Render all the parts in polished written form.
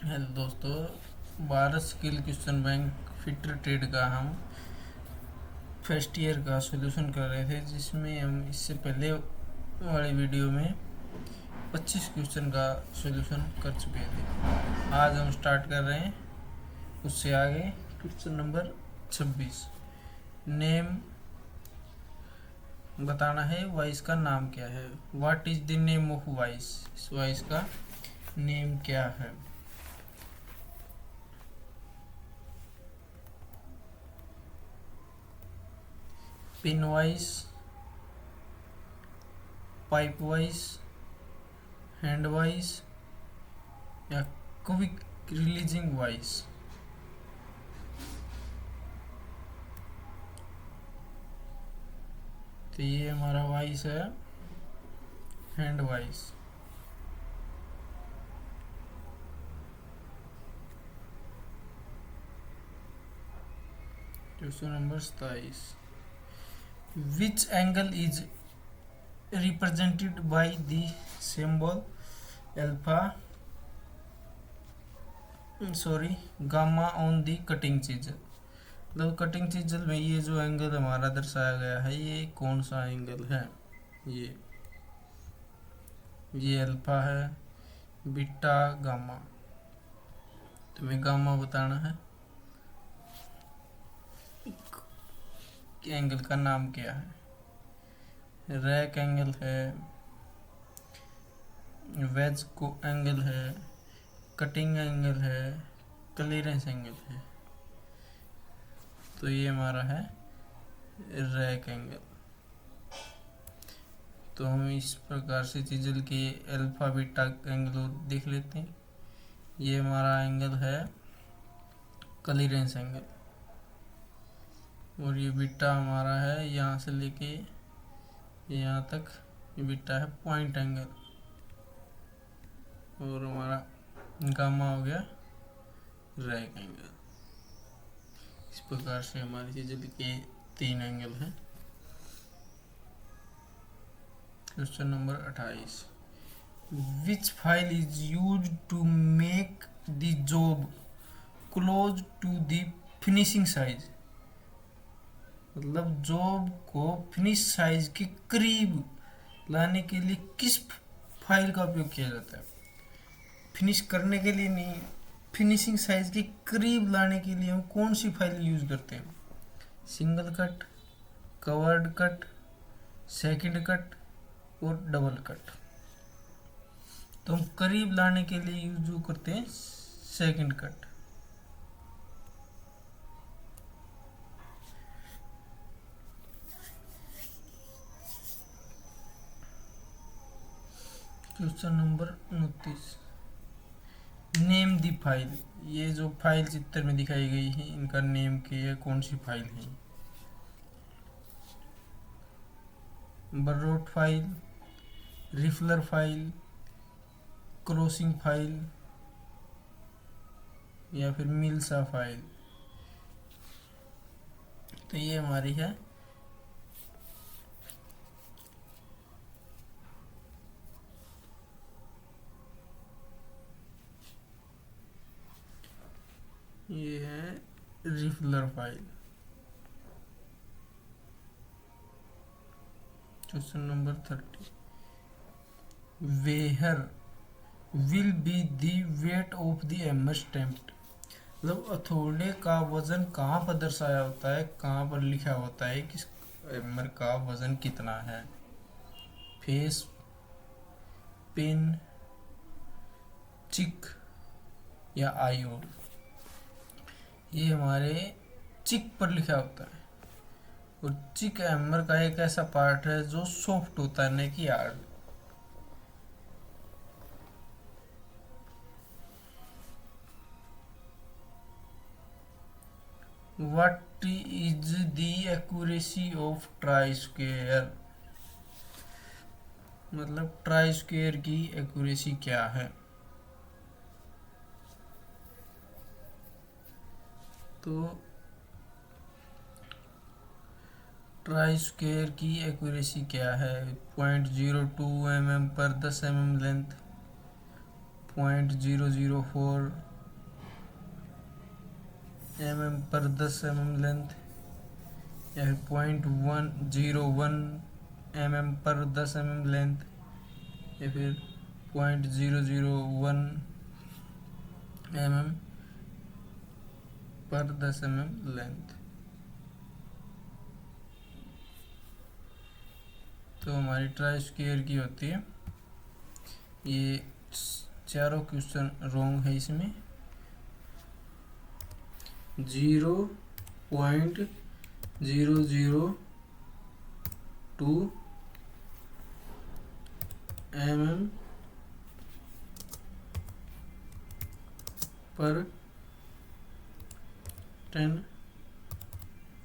Hello दोस्तों, Bharat skill question bank fitter trade का हम फर्स्ट ईयर का सॉल्यूशन कर रहे थे, जिसमें हम इससे पहले वाली वीडियो में 25 क्वेश्चन का सॉल्यूशन कर चुके थे। आज हम स्टार्ट कर रहे हैं उससे आगे क्वेश्चन नंबर 26। नेम बताना है, वॉइस का नाम क्या है। What is the name of voice. इस वॉइस का नेम क्या है। Pin voice, pipe voice, hand voice या क्विक रिलीजिंग वॉइस। तो ये हमारा वॉइस है hand voice. Question number 27। Which angle is represented by the symbol alpha gamma on the cutting chisel. मतलब कटिंग चीजल में ये जो एंगल हमारा दर्शाया गया है, ये कौन सा एंगल है। ये अल्फा है, बीटा, गामा। तुम्हें गामा बताना है कि एंगल का नाम क्या है। रैक एंगल है, वेज को एंगल है, कटिंग एंगल है, क्लियरेंस एंगल है। तो ये हमारा है रैक एंगल। तो हम इस प्रकार से चीजल के अल्फा बीटा एंगल देख लेते हैं। ये हमारा एंगल है क्लियरेंस एंगल, और ये बीटा हमारा है यहाँ से लेके यहाँ तक, ये बीटा है पॉइंट एंगल, और हमारा गामा हो गया रैक एंगल। इस प्रकार से हमारी चीजल के 3 एंगल हैं। Question number 28। Which file is use to make the job close to the finishing size. मतलब जॉब को फिनिश साइज के करीब लाने के लिए किस फाइल का उपयोग किया जाता है। फिनिश करने के लिए नहीं, फिनिशिंग साइज के करीब लाने के लिए हम कौन सी फाइल यूज करते हैं। Single cut, covered cut, second cut और डबल कट। तो हम करीब लाने के लिए यूज करते हैं second cut. Question number 29। Name the file. ये जो फाइल चित्र में दिखाई गई है, इनका नेम क्या है, कौन सी फाइल है। बर्रोट फाइल, रिफलर फाइल, क्रॉसिंग फाइल या फिर मिल्सा फाइल। तो ये हमारी है ये है रिफलर file. Question number 30। Where will be the weight of the hammer stamped. मतलब हथौड़े का वजन कहाँ पर दर्शाया होता है, कहाँ पर लिखा होता है कि एमर का वजन कितना है। फेस, पिन, चिक या आई होल। ये हमारे चिक पर लिखा होता है, और चिक हैमर का एक ऐसा पार्ट है जो सॉफ्ट होता है, नहीं कि hard. What is the accuracy of try square. मतलब ट्राई स्क्वायर की एक्यूरेसी क्या है। तो ट्राई स्क्वायर की एक्यूरेसी क्या है। 0.02 mm पर 10 mm length, 0.004 mm/10 mm length, या फिर 0.101 mm/10 mm लेंथ, या फिर 0.001 mm/10 mm लेंथ। तो हमारी ट्राई स्क्वायर की होती है। ये चारों क्वेश्चन रॉन्ग है इसमें। 0.002 mm/10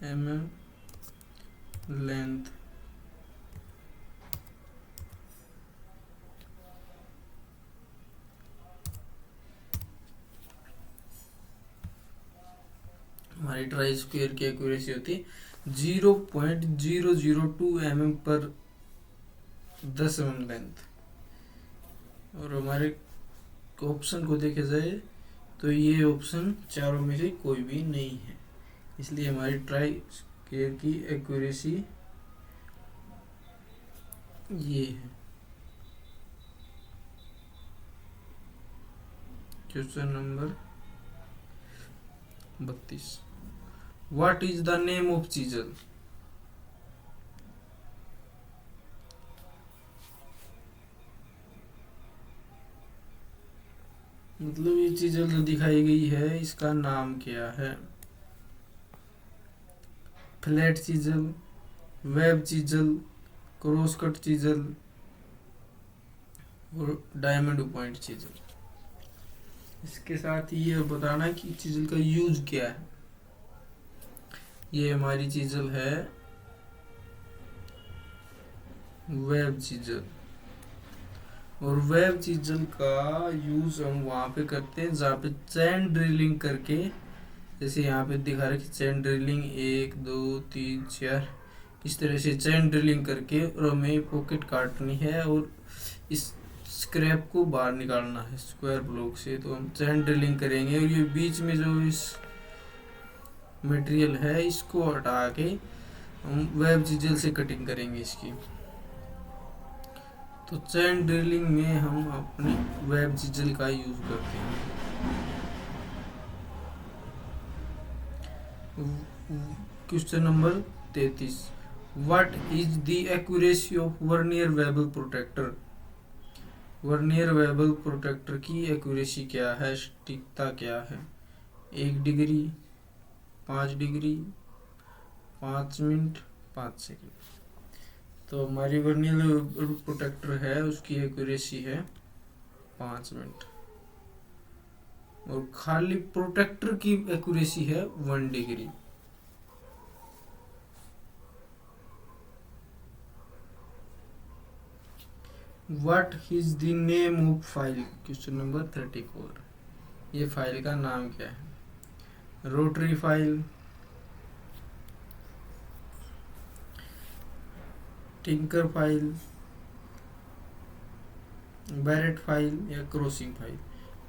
mm लेंथ। हमारी ट्राई स्क्वायर की एक्यूरेसी होती है 0.002 mm/10 mm लेंथ। और हमारे ऑप्शन को देखा जाए तो ये ऑप्शन चारों में से कोई भी नहीं है, इसलिए हमारी ट्राई स्क्वायर की एक्यूरेसी ये है। Question number 32, what is the name of chisel? मतलब ये चीजल जो दिखाई गई है इसका नाम क्या है? Flat chisel, web chisel, cross cut chisel और डायमंड पॉइंट चीजल। इसके साथ ही ये बताना कि चीजल का यूज क्या है। ये हमारी चीजल है वेब चीजल, और वेब चीजल का यूज हम वहां पे करते हैं जहाँ पे चैन ड्रिलिंग करके, जैसे यहाँ पे दिखा रहे कि चैन ड्रिलिंग 1 2 3 4 इस तरह से चैन ड्रिलिंग करके, और हमें पॉकेट काटनी है और इस स्क्रैप को बाहर निकालना है स्क्वायर ब्लॉक से। तो हम चैन ड्रिलिंग करेंगे और ये बीच में जो इस मटेरियल है इसको हटा के हम वेब चीजल से कटिंग करेंगे इसकी। तो चैन ड्रिलिंग में हम अपनी वेब चीजल का यूज करते हैं। Question number 33, what is the accuracy of vernier Webel protector? Vernier Webel protector की एक्यूरेसी क्या है, सटीकता क्या है? 1 डिग्री, 5 डिग्री, 5 मिनट, 5 सेकंड। तो हमारी वर्नियर प्रोटेक्टर है उसकी एक्यूरेसी है 5 मिनट, और खाली प्रोटेक्टर की एक्यूरेसी है 1 degree. What is the name of file? Question number 34, ये फाइल का नाम क्या है? Rotary file, tinker file, barrett file या क्रॉसिंग फाइल?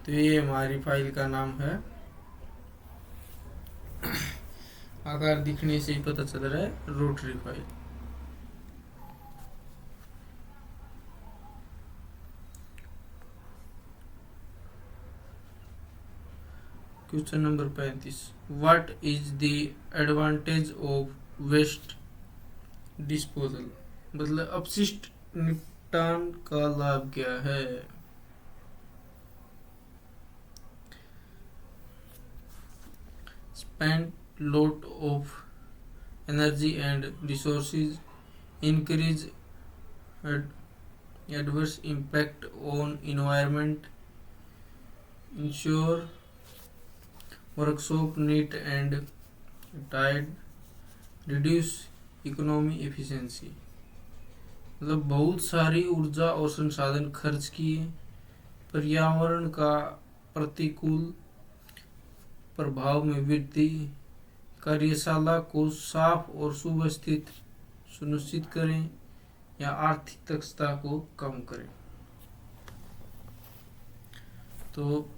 तो ये हमारी फाइल का नाम है। आकार दिखने से ही पता चल रहा है, rotary file. Question number 35, what is the advantage of waste disposal? मतलब अपशिष्ट निपटान का लाभ क्या है? Spend lot of energy and resources, increase adverse impact on environment, ensure workshop neat and tight, reduce economy efficiency। मतलब बहुत सारी ऊर्जा और संसाधन खर्च किए, पर्यावरण का प्रतिकूल प्रभाव में वृद्धि, कार्यशाला को साफ और सुव्यवस्थित सुनिश्चित करें, या आर्थिक दक्षता को कम करें। तो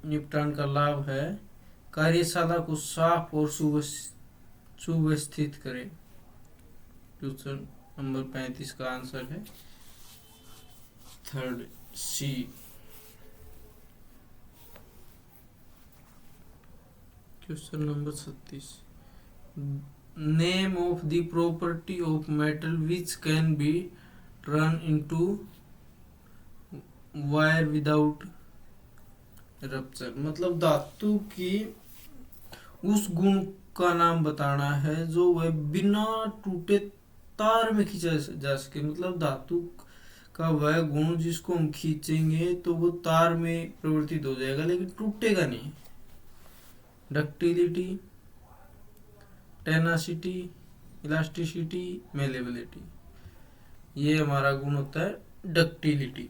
निपटान का लाभ है कार्यशाला को साफ और सुव्यवस्थित करें। क्वेश्चन नंबर 35 का आंसर है third C. Question number 36, name of the property of metal which can be turn into wire without rupture. मतलब धातु की उस गुण का नाम बताना है जो वह बिना टूटे तार में खींचा जा सके। मतलब धातु का वह गुण जिसको हम खींचेंगे तो वो तार में परिवर्तित हो जाएगा लेकिन टूटेगा नहीं। डक्टिलिटी, टेनासिटी, इलास्टिसिटी, मेलेबिलिटी, ये हमारा गुण होता है डक्टिलिटी।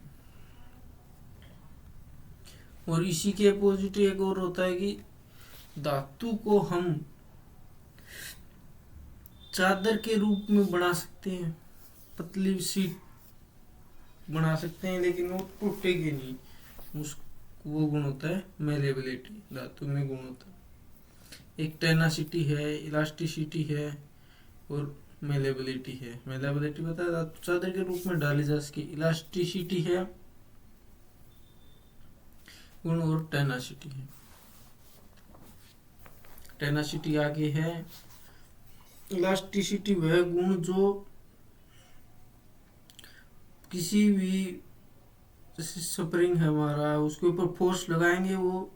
और इसी के अपोजिट एक और होता है कि धातु को हम चादर के रूप में बना सकते हैं, पतली सी बना सकते हैं लेकिन वो टूटेगी नहीं। वो गुण होता है मेलेबिलिटी, धातु में गुण होता है। एक टेनासिटी है, इलास्टिसिटी है और मेलेबिलिटी है। मेलेबिलिटी बता है धातु चादर के रूप में डाली जा सके। इलास्टिसिटी है गुण और टेनासिटी है। टेनासिटी आगे है। इलास्टिसिटी वह गुण जो किसी भी, जैसे स्प्रिंग है हमारा, उसके ऊपर फोर्स लगाएंगे वो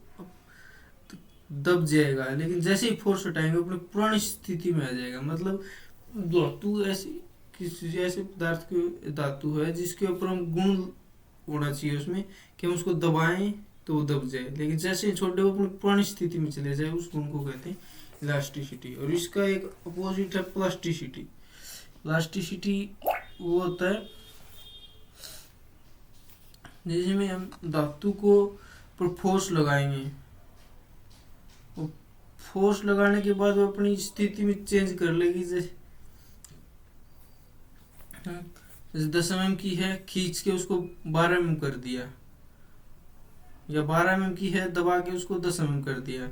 दब जाएगा लेकिन जैसे ही फोर्स हटाएंगे अपनी पुरानी स्थिति में आ जाएगा। मतलब धातु ऐसी किसी ऐसे पदार्थ की धातु है जिसके ऊपर हम गुण होना चाहिए उसमें कि हम उसको दबाएं तो वो दब जाए, लेकिन जैसे ही छोटे वो अपनी पुरानी स्थिति में चले जाए उस गुण को कहते हैं इलास्टिसिटी। और इसका एक अपोजिट है प्लास्टिसिटी। प्लास्टिसिटी वो होता है जिसमें हम धातु को पर फोर्स लगाएंगे, फोर्स लगाने के बाद वो अपनी स्थिति में चेंज कर लेगी। जैसे 10 mm की है, खींच के उसको 12 mm कर दिया, या 12 mm की है दबा के उसको 10 mm कर दिया,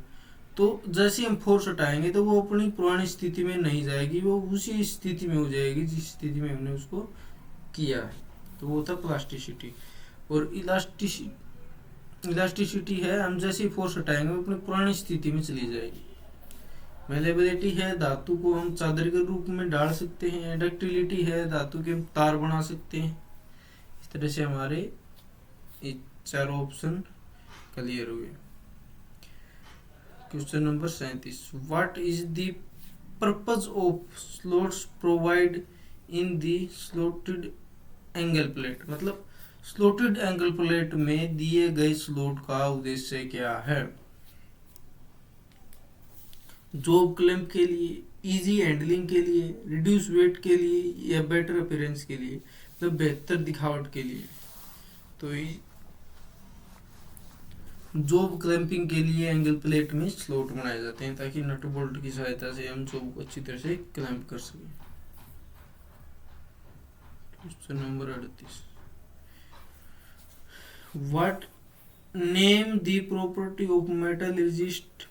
तो जैसे हम फोर्स हटाएंगे तो वो अपनी पुरानी स्थिति में नहीं जाएगी, वो उसी स्थिति में हो जाएगी जिस स्थिति में हमने उसको किया है। तो वो होता है प्लास्टिसिटी। और इलास्टिसिटी है हम जैसे ही फोर्स हटाएंगे वो अपनी पुरानी स्थिति में चली जाएगी। मेलेबिलिटी है धातु को हम चादर के रूप में डाल सकते हैं। डक्टिलिटी है धातु के हम तार बना सकते हैं। इस तरह से हमारे ये चारों ऑप्शन क्लियर हुए। Question number 37, what is the purpose of slots provide in the slotted angle plate. मतलब स्लॉटेड एंगल प्लेट में दिए गए स्लॉट का उद्देश्य क्या है। जॉब क्लैंप के लिए, इजी हैंडलिंग के लिए, रिड्यूस वेट के लिए, या बेटर अपीयरेंस के लिए, मतलब बेहतर दिखावट के लिए। तो जॉब क्लैंपिंग के लिए एंगल प्लेट में स्लॉट बनाए जाते हैं ताकि नट बोल्ट की सहायता से हम जॉब को अच्छी तरह से क्लैंप कर सकें। Question number 38, what name the property of metal resist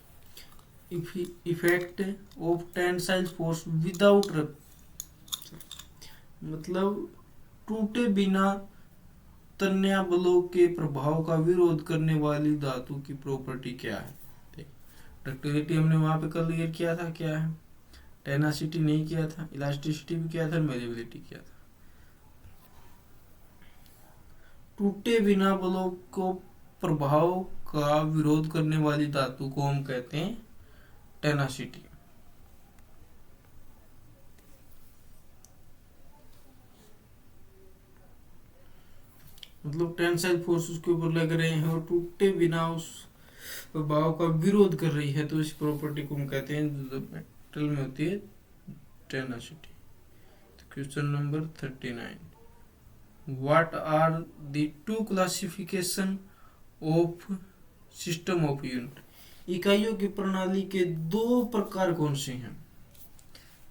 effect of tensile force without rupture. मतलब टूटे बिना तन्य बलों के प्रभाव का विरोध करने वाली धातु की प्रॉपर्टी क्या है। डक्टिलिटी हमने वहां पे क्लियर किया था क्या है, टेनासिटी नहीं किया था, इलास्टिसिटी भी किया था, मेलेबिलिटी किया था। टूटे बिना बलों को प्रभाव का विरोध करने वाली धातु को हम कहते हैं टेनासिटी। मतलब टेंसाइल फोर्स उसके ऊपर लग रहे हैं और टूटे बिना उस प्रभाव का विरोध कर रही है, तो इस प्रॉपर्टी को हम कहते हैं मेटल में होती है tenacity. Question number 39, what are the two classification of system of unit. इकाइयों की प्रणाली के दो प्रकार कौन से हैं।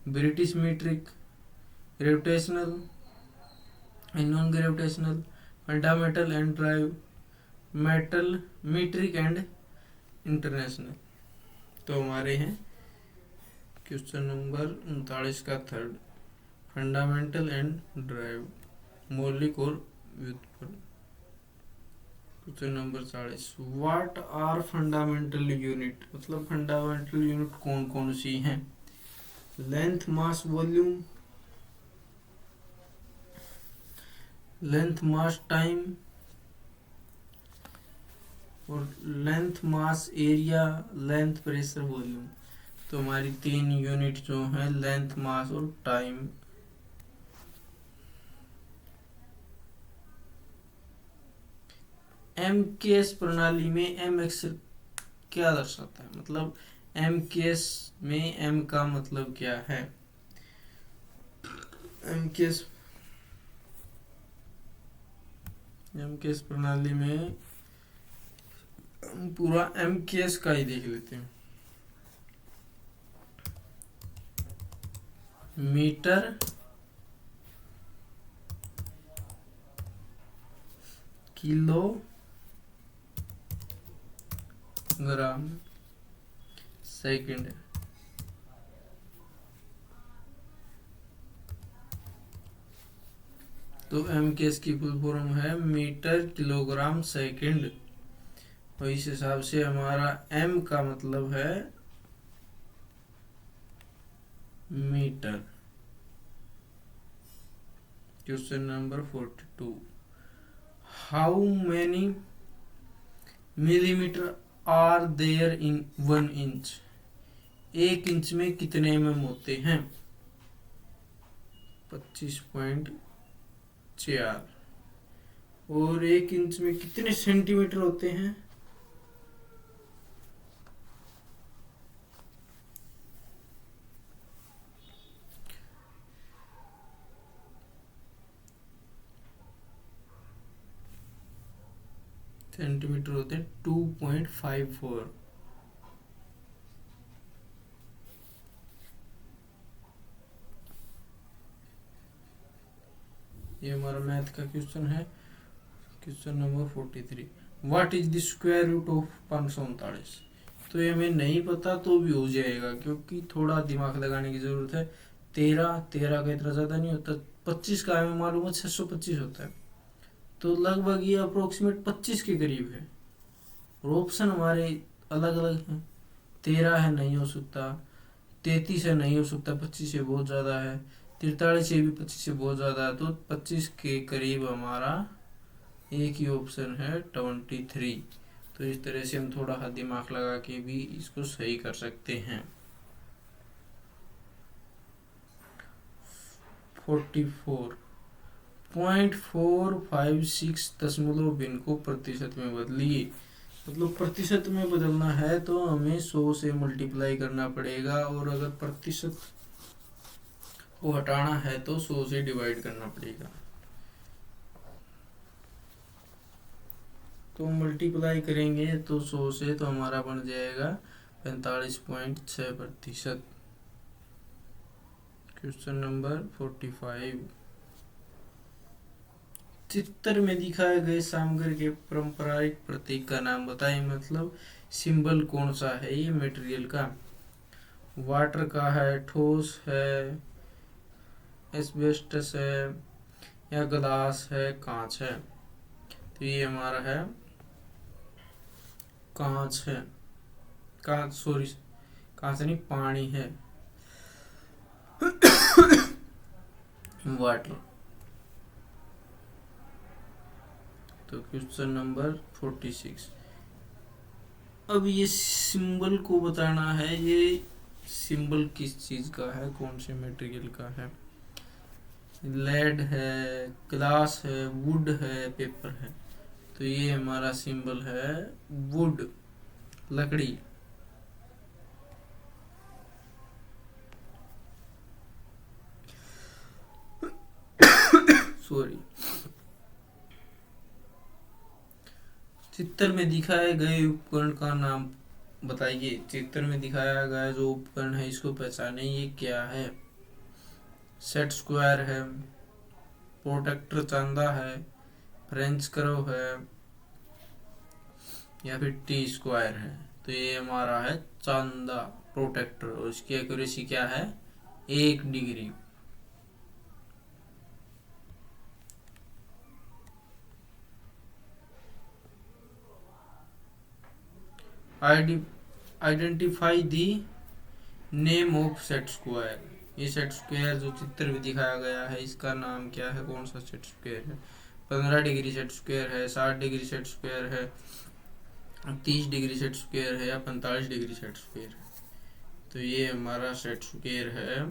British metric, gravitational and non gravitational, fundamental and drive, metal metric and international. तो हमारे हैं क्वेश्चन नंबर 39 का थर्ड, फंडामेंटल एंड ड्राइव, मौलिक और व्युत्पन्न। Question number 40, what are fundamental unit, मतलब फंडामेंटल यूनिट कौन कौन सी हैं? Length, mass, volume, length, mass, time, और length, mass, area, length, pressure, volume. तो हमारी 3 यूनिट जो है लेंथ, मास और टाइम। एम के एस प्रणाली में एम एक्स क्या दर्शाता है, मतलब एम के एस में एम का मतलब क्या है? एम के एस प्रणाली में पूरा एम के एस का ही देख लेते हैं। Metre, kilo, gram, second. तो एम के एस की फुल फॉर्म है मीटर, किलोग्राम, सेकंड। तो इस हिसाब से हमारा एम का मतलब है metre. Question number 42, how many millimetre are there in 1 inch, 1 inch में कितने mm होते हैं? 25.4। और 1 इंच में कितने सेंटीमीटर होते हैं? 2.54। ये हमारा मैथ का क्वेश्चन है। Question number 43, what is the square root of 539। तो ये हमें नहीं पता तो भी हो जाएगा, क्योंकि थोड़ा दिमाग लगाने की जरूरत है। 13 का इतना ज्यादा नहीं होता। 25 का हमें मालूम है 625 होता है, तो लगभग ये अप्रोक्सीमेट 25 के करीब है। और ऑप्शन हमारे अलग अलग हैं। 13 है, नहीं हो सकता। 33 है, नहीं हो सकता, 25 से बहुत ज़्यादा है। 43 से भी 25 से बहुत ज़्यादा है, तो 25 के करीब हमारा एक ही ऑप्शन है 23। तो इस तरह से हम थोड़ा सा दिमाग लगा के भी इसको सही कर सकते हैं। 44, 0.456 को प्रतिशत में बदलिए। मतलब प्रतिशत में बदलना है तो हमें 100 से मल्टीप्लाई करना पड़ेगा, और अगर प्रतिशत को हटाना है तो 100 से डिवाइड करना पड़ेगा। तो मल्टीप्लाई करेंगे तो 100 से, तो हमारा बन जाएगा 45.6%। क्वेश्चन नंबर 45, चित्र में दिखाए गए सामग्री के पारंपरिक प्रतीक का नाम बताएं। मतलब सिंबल कौन सा है ये मटेरियल का? वाटर का है, ठोस है, एस्बेस्टस है, या ग्लास है, कांच है? तो ये हमारा है कांच है। कांच, सॉरी, कांच नहीं, पानी है, वाटर। तो क्वेश्चन नंबर 46, अब ये सिंबल को बताना है। ये सिंबल किस चीज का है, कौन से मटेरियल का है? लेड है, ग्लास है, वुड है, पेपर है? तो ये हमारा सिंबल है वुड, लकड़ी। सॉरी। चित्र में दिखाए गए उपकरण का नाम बताइए। चित्र में दिखाया गया जो उपकरण है इसको पहचाने, ये क्या है? सेट स्क्वायर है, प्रोटेक्टर चांदा है, फ्रेंच कर्व है, या फिर टी स्क्वायर है? तो तो ये हमारा है चांदा प्रोटेक्टर और इसकी एक्यूरेसी क्या है 1 degree. Identify the name of set square. ये सेट स्क्वायर जो चित्र में दिखाया गया है इसका नाम क्या है, कौन सा सेट स्क्वायर है। 15 डिग्री सेट स्क्वायर है, 60 डिग्री सेट स्क्वायर है, 30 डिग्री सेट स्क्वायर है या 45 डिग्री सेट स्क्वायर है। तो ये हमारा सेट स्क्वायर है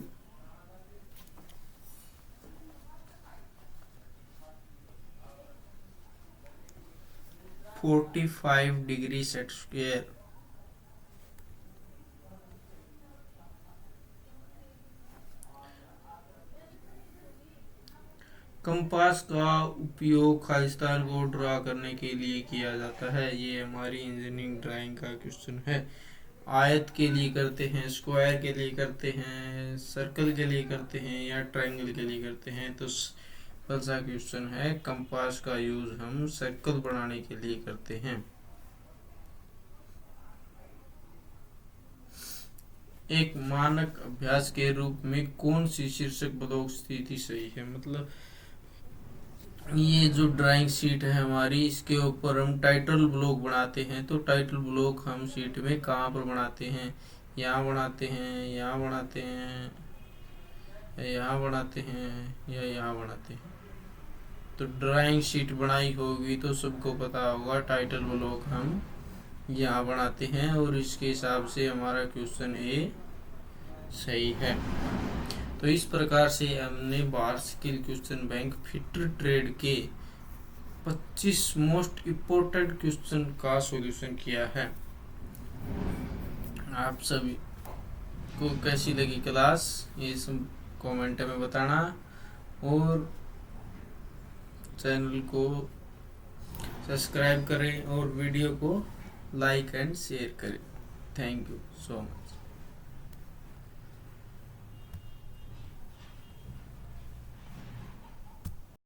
45 डिग्री सेट स्क्वायर। कंपास का उपयोग खालिस्तान को ड्रा करने के लिए किया जाता है। ये हमारी इंजीनियरिंग ड्राइंग का क्वेश्चन है। आयत के लिए करते हैं, स्क्वायर के लिए करते हैं, सर्कल के लिए करते हैं या ट्रायंगल के लिए करते हैं। तो कौन सा क्वेश्चन है, कंपास का यूज हम सर्कल बनाने के लिए करते हैं। एक मानक अभ्यास के रूप में कौन सी शीर्षक ब्लॉक स्थिति सही है। मतलब ये जो ड्राइंग शीट है हमारी, इसके ऊपर हम टाइटल ब्लॉक बनाते हैं। तो टाइटल ब्लॉक हम शीट में कहाँ पर बनाते हैं, यहाँ बनाते हैं, यहाँ बनाते हैं, यहाँ बनाते हैं या यहाँ बनाते हैं। तो ड्राइंग शीट बनाई होगी तो सबको पता होगा टाइटल ब्लॉक हम यहाँ बनाते हैं और इसके हिसाब से हमारा क्वेश्चन ए सही है। तो इस प्रकार से हमने वार्षिक क्वेश्चन बैंक फिटर ट्रेड के 25 मोस्ट इम्पोर्टेंट क्वेश्चन का सॉल्यूशन किया है। आप सभी को कैसी लगी क्लास, ये सब कमेंट में बताना और चैनल को सब्सक्राइब करें और वीडियो को लाइक एंड शेयर करें। Thank you so much.